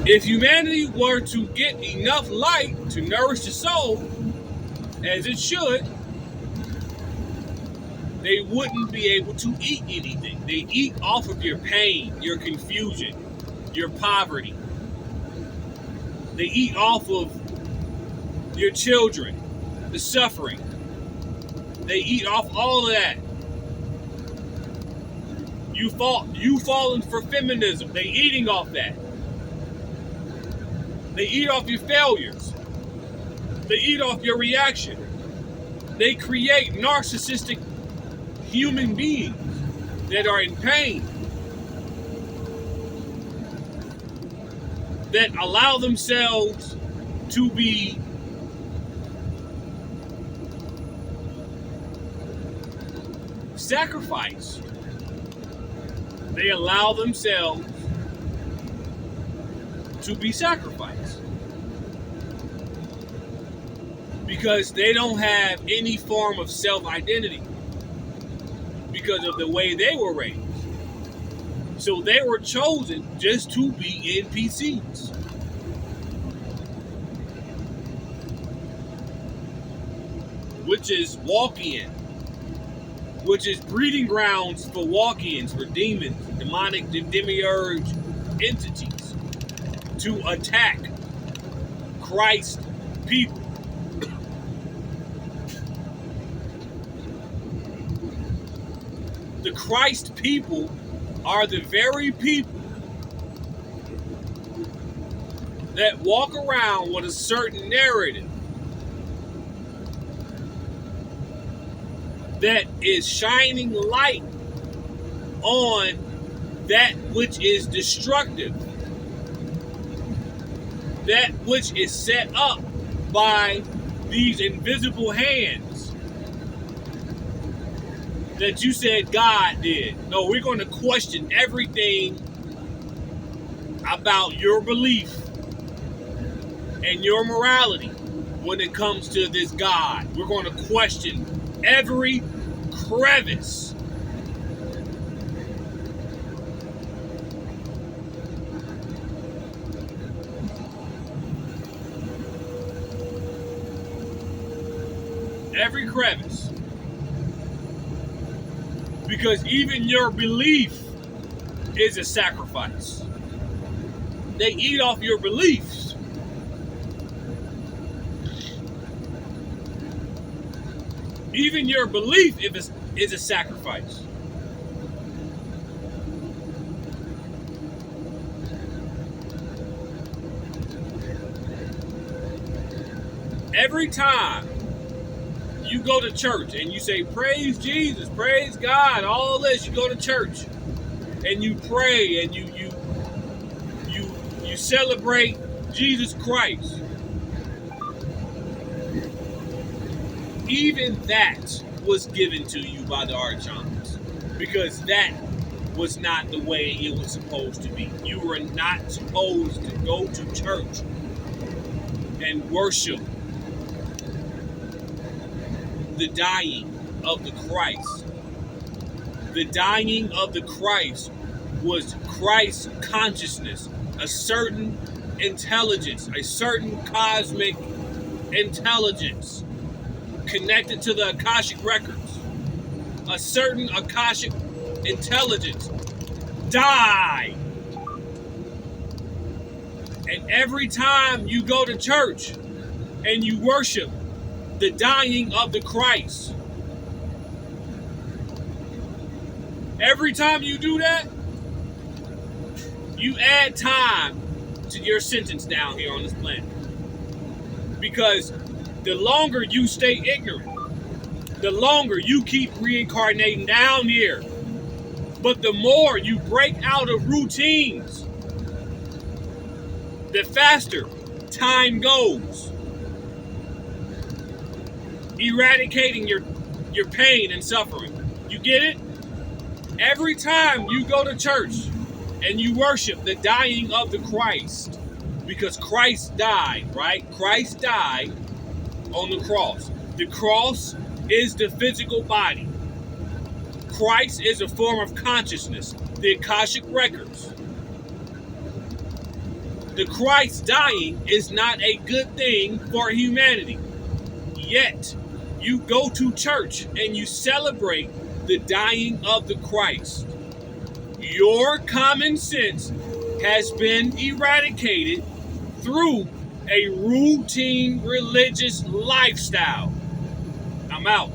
If humanity were to get enough light to nourish the soul, as it should, they wouldn't be able to eat anything. They eat off of your pain, your confusion, your poverty. They eat off of your children, the suffering. They eat off all of that. You falling for feminism. They eating off that. They eat off your failures. They eat off your reaction. They create narcissistic human beings that are in pain, that allow themselves to be sacrificed. They allow themselves to be sacrificed because they don't have any form of self-identity because of the way they were raised. So they were chosen just to be NPCs. Which is walk-in. Which is breeding grounds for walk-ins, for demons, demonic demiurge entities to attack Christ people. The Christ people are the very people that walk around with a certain narrative that is shining light on that which is destructive, that which is set up by these invisible hands that you said God did. No, we're going to question everything about your belief and your morality when it comes to this God. We're going to question every crevice. Every crevice. Because even your belief is a sacrifice. They eat off your beliefs. Even your belief is a sacrifice. Every time you go to church and you say, praise Jesus, praise God, all this, you go to church and you pray and you celebrate Jesus Christ. Even that was given to you by the archangels, because that was not the way it was supposed to be. You were not supposed to go to church and worship the dying of the Christ. The dying of the Christ was Christ's consciousness, a certain intelligence, a certain cosmic intelligence connected to the Akashic records. A certain Akashic intelligence died. And every time you go to church and you worship the dying of the Christ, every time you do that, you add time to your sentence down here on this planet. Because the longer you stay ignorant, the longer you keep reincarnating down here. But the more you break out of routines, the faster time goes. Eradicating your pain and suffering. You get it? Every time you go to church and you worship the dying of the Christ, because Christ died, right? Christ died on the cross. The cross is the physical body. Christ is a form of consciousness, the Akashic records. The Christ dying is not a good thing for humanity. Yet, you go to church and you celebrate the dying of the Christ. Your common sense has been eradicated through a routine religious lifestyle. I'm out.